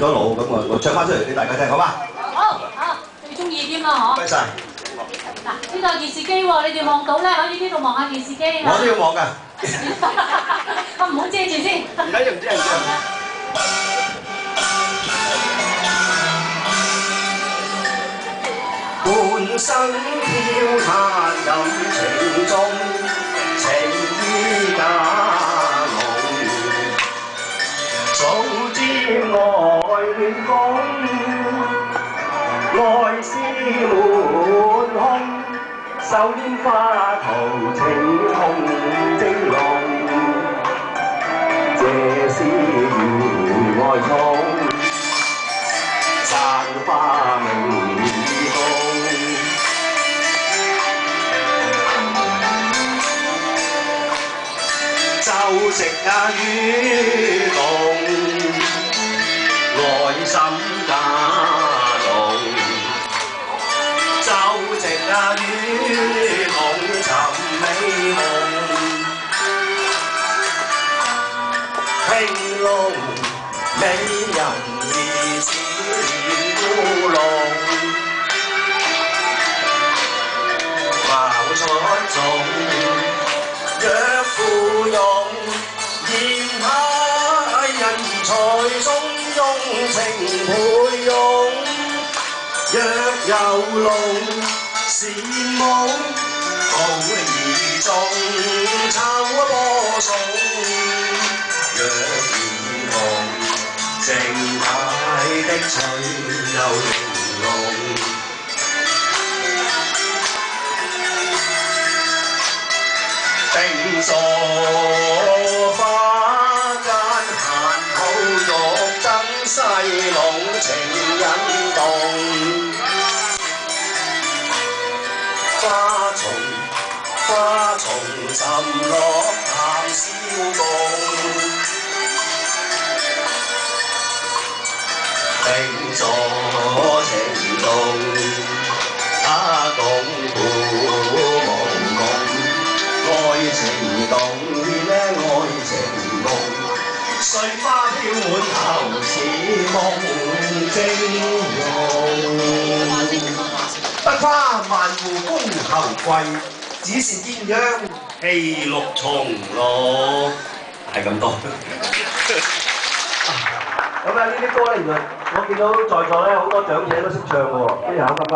咗腦，咁我唱翻出嚟俾大家聽，好嘛？好，最中意添啦，嗬！唔該晒。嗱，呢個係電視機喎，你哋望到咧，可以呢度望下電視機。我都要望㗎。我唔好遮住先。唔緊要，唔知人知。半生飄泊感情中，情意假濃。早知愛戀風，愛思滿空，繡煙花圖情空蒸籠。這是緣愛衝，散花明風。酒席雨濃，愛心假濃。酒席雨濃，尋美夢。興隆美人兒少年烏龍，貌出眾，若芙蓉，嫌他人才中用情培養。若遊龍羨慕，好兒眾秋波送。若兒童靜態的隨遊玲瓏，定坐花間閒抱玉燈西籠，情引動。花叢沉落談笑共，定坐情動，他共赴無共，愛情動呢愛情夢，碎花飄滿頭似夢驚容。不花萬戶公侯貴，只是鴛鴦戲六重咯，係咁多。咁啊，呢啲歌咧，原來我見到在座咧好多長者都識唱嘅喎，邊有啱啱？